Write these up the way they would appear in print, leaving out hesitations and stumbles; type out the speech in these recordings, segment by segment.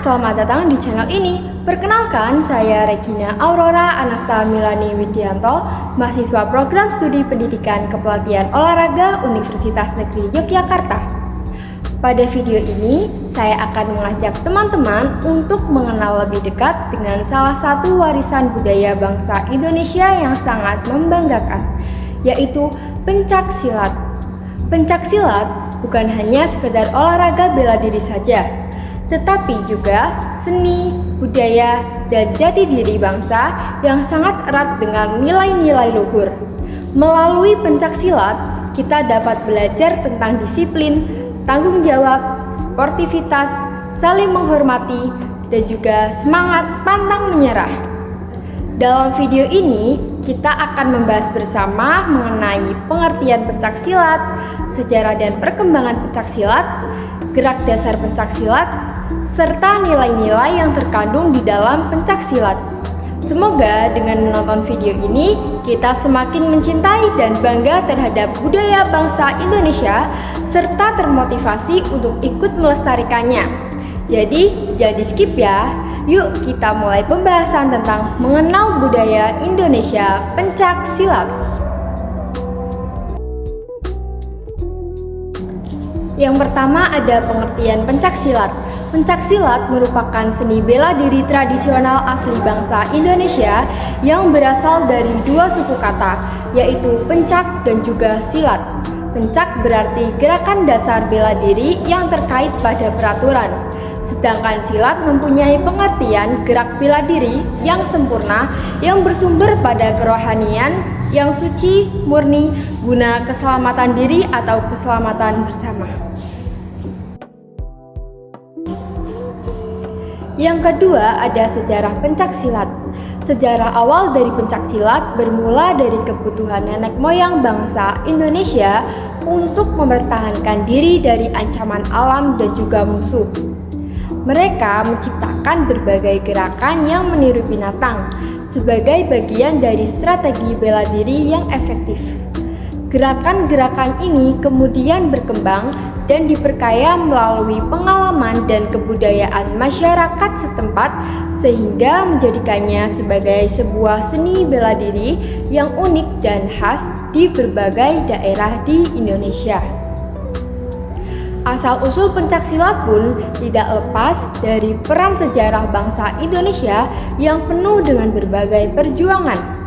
selamat datang di channel ini. Perkenalkan, saya Regina Aurora Anasta Milani Widianto, mahasiswa program studi pendidikan kepelatihan olahraga Universitas Negeri Yogyakarta. Pada video ini, saya akan mengajak teman-teman untuk mengenal lebih dekat dengan salah satu warisan budaya bangsa Indonesia yang sangat membanggakan, yaitu pencak silat. Pencak silat bukan hanya sekedar olahraga bela diri saja, tetapi juga seni, budaya, dan jati diri bangsa yang sangat erat dengan nilai-nilai luhur. Melalui pencak silat, kita dapat belajar tentang disiplin, tanggung jawab, sportivitas, saling menghormati, dan juga semangat pantang menyerah. Dalam video ini, kita akan membahas bersama mengenai pengertian pencak silat, sejarah dan perkembangan pencak silat, gerak dasar pencak silat, serta nilai-nilai yang terkandung di dalam pencak silat. Semoga dengan menonton video ini, kita semakin mencintai dan bangga terhadap budaya bangsa Indonesia, serta termotivasi untuk ikut melestarikannya. Jadi, jangan di skip ya. Yuk kita mulai pembahasan tentang mengenal budaya Indonesia pencak silat. Yang pertama ada pengertian pencak silat. Pencak silat merupakan seni bela diri tradisional asli bangsa Indonesia yang berasal dari dua suku kata, yaitu pencak dan juga silat. Pencak berarti gerakan dasar bela diri yang terkait pada peraturan, sedangkan silat mempunyai pengertian gerak bela diri yang sempurna yang bersumber pada kerohanian yang suci, murni, guna keselamatan diri atau keselamatan bersama. Yang kedua ada sejarah pencak silat. Sejarah awal dari pencak silat bermula dari kebutuhan nenek moyang bangsa Indonesia untuk mempertahankan diri dari ancaman alam dan juga musuh. Mereka menciptakan berbagai gerakan yang meniru binatang sebagai bagian dari strategi bela diri yang efektif. Gerakan-gerakan ini kemudian berkembang dan diperkaya melalui pengalaman dan kebudayaan masyarakat setempat sehingga menjadikannya sebagai sebuah seni bela diri yang unik dan khas di berbagai daerah di Indonesia. Asal-usul pencak silat pun tidak lepas dari peran sejarah bangsa Indonesia yang penuh dengan berbagai perjuangan.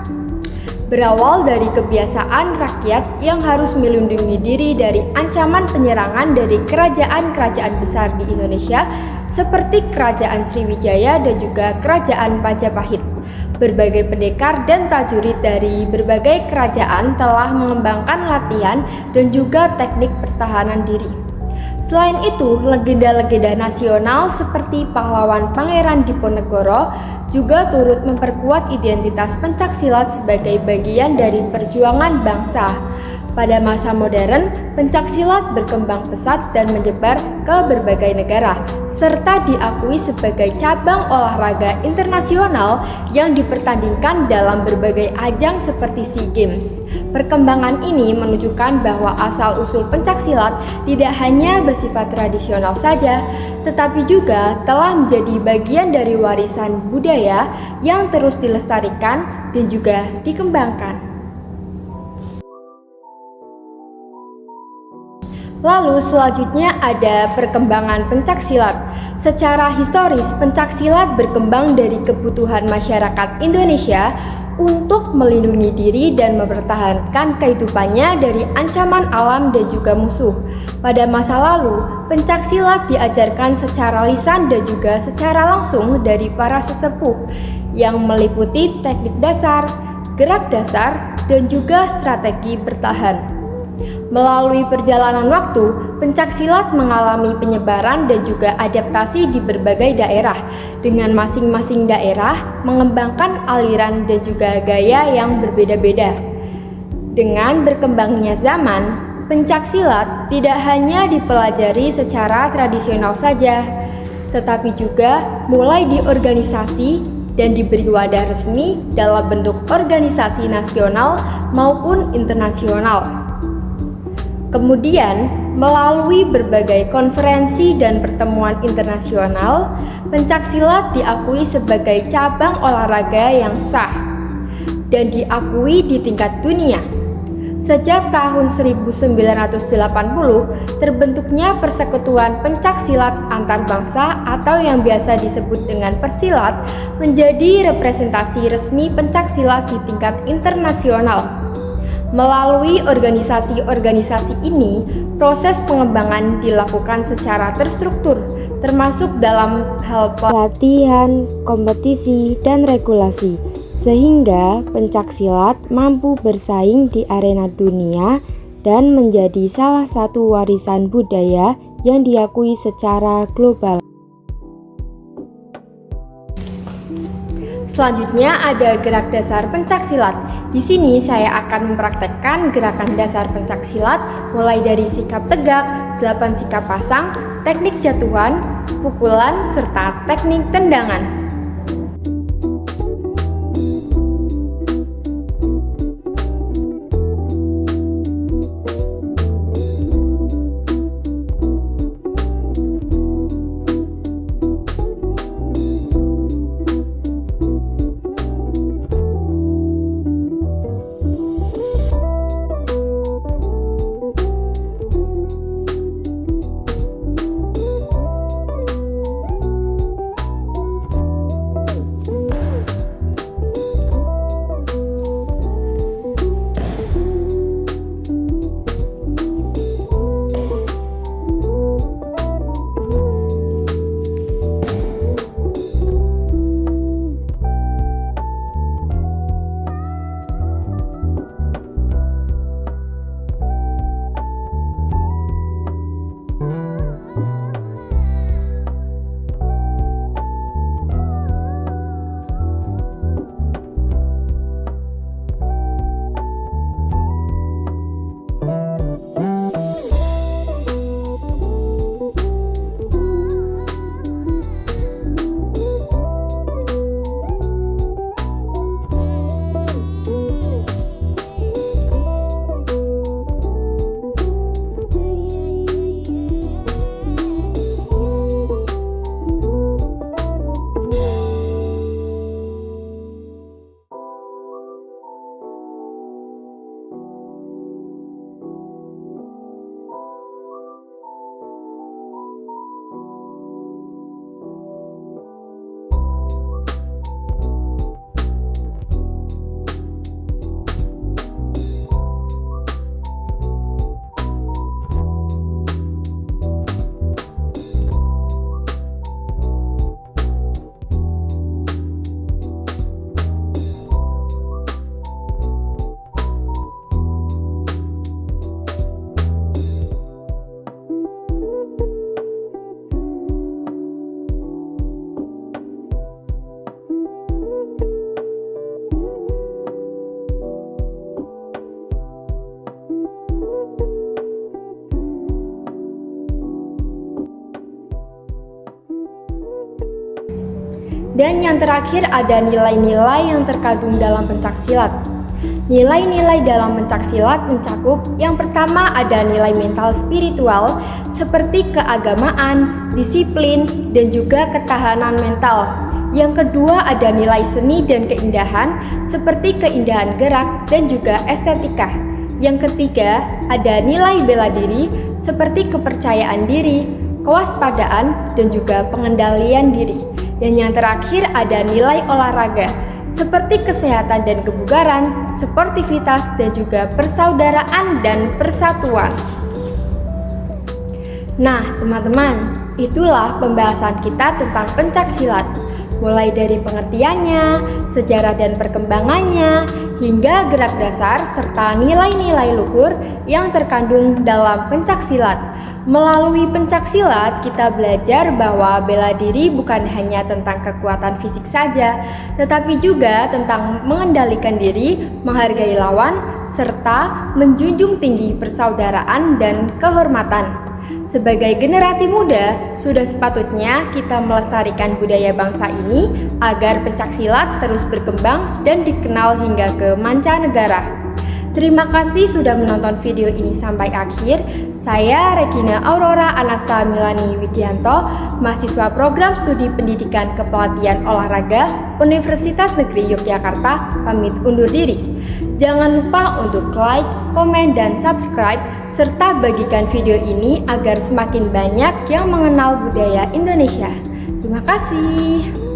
Berawal dari kebiasaan rakyat yang harus melindungi diri dari ancaman penyerangan dari kerajaan-kerajaan besar di Indonesia seperti Kerajaan Sriwijaya dan juga Kerajaan Majapahit. Berbagai pendekar dan prajurit dari berbagai kerajaan telah mengembangkan latihan dan juga teknik pertahanan diri. Selain itu, legenda-legenda nasional seperti pahlawan Pangeran Diponegoro juga turut memperkuat identitas pencak silat sebagai bagian dari perjuangan bangsa. Pada masa modern, pencak silat berkembang pesat dan menyebar ke berbagai negara, serta diakui sebagai cabang olahraga internasional yang dipertandingkan dalam berbagai ajang seperti SEA Games. Perkembangan ini menunjukkan bahwa asal-usul pencak silat tidak hanya bersifat tradisional saja, tetapi juga telah menjadi bagian dari warisan budaya yang terus dilestarikan dan juga dikembangkan. Lalu selanjutnya ada perkembangan pencak silat. Secara historis, pencak silat berkembang dari kebutuhan masyarakat Indonesia untuk melindungi diri dan mempertahankan kehidupannya dari ancaman alam dan juga musuh. Pada masa lalu, pencak silat diajarkan secara lisan dan juga secara langsung dari para sesepuh yang meliputi teknik dasar, gerak dasar, dan juga strategi bertahan. Melalui perjalanan waktu, pencak silat mengalami penyebaran dan juga adaptasi di berbagai daerah, dengan masing-masing daerah mengembangkan aliran dan juga gaya yang berbeda-beda. Dengan berkembangnya zaman, pencak silat tidak hanya dipelajari secara tradisional saja, tetapi juga mulai diorganisasi dan diberi wadah resmi dalam bentuk organisasi nasional maupun internasional. Kemudian, melalui berbagai konferensi dan pertemuan internasional, pencaksilat diakui sebagai cabang olahraga yang sah dan diakui di tingkat dunia. Sejak tahun 1980, terbentuknya Persekutuan Pencaksilat Antar Bangsa atau yang biasa disebut dengan Persilat menjadi representasi resmi pencaksilat di tingkat internasional. Melalui organisasi-organisasi ini, proses pengembangan dilakukan secara terstruktur, termasuk dalam hal pelatihan, kompetisi, dan regulasi, sehingga pencaksilat mampu bersaing di arena dunia dan menjadi salah satu warisan budaya yang diakui secara global. Selanjutnya ada gerak dasar pencaksilat. Di sini saya akan mempraktekkan gerakan dasar pencaksilat mulai dari sikap tegak, 8 sikap pasang, teknik jatuhan, pukulan, serta teknik tendangan. Dan yang terakhir ada nilai-nilai yang terkandung dalam pencaksilat. Nilai-nilai dalam pencaksilat mencakup yang pertama ada nilai mental spiritual seperti keagamaan, disiplin, dan juga ketahanan mental. Yang kedua ada nilai seni dan keindahan seperti keindahan gerak dan juga estetika. Yang ketiga ada nilai bela diri seperti kepercayaan diri, kewaspadaan, dan juga pengendalian diri. Dan yang terakhir ada nilai olahraga seperti kesehatan dan kebugaran, sportivitas, dan juga persaudaraan dan persatuan. Nah, teman-teman, itulah pembahasan kita tentang pencaksilat. Mulai dari pengertiannya, sejarah dan perkembangannya, hingga gerak dasar serta nilai-nilai luhur yang terkandung dalam pencaksilat. Melalui pencaksilat, kita belajar bahwa bela diri bukan hanya tentang kekuatan fisik saja, tetapi juga tentang mengendalikan diri, menghargai lawan, serta menjunjung tinggi persaudaraan dan kehormatan. Sebagai generasi muda, sudah sepatutnya kita melestarikan budaya bangsa ini agar pencaksilat terus berkembang dan dikenal hingga ke mancanegara. Terima kasih sudah menonton video ini sampai akhir. Saya Regina Aurora Anasta Milani Widianto, mahasiswa program studi pendidikan kepelatihan olahraga Universitas Negeri Yogyakarta, pamit undur diri. Jangan lupa untuk like, komen, dan subscribe, serta bagikan video ini agar semakin banyak yang mengenal budaya Indonesia. Terima kasih.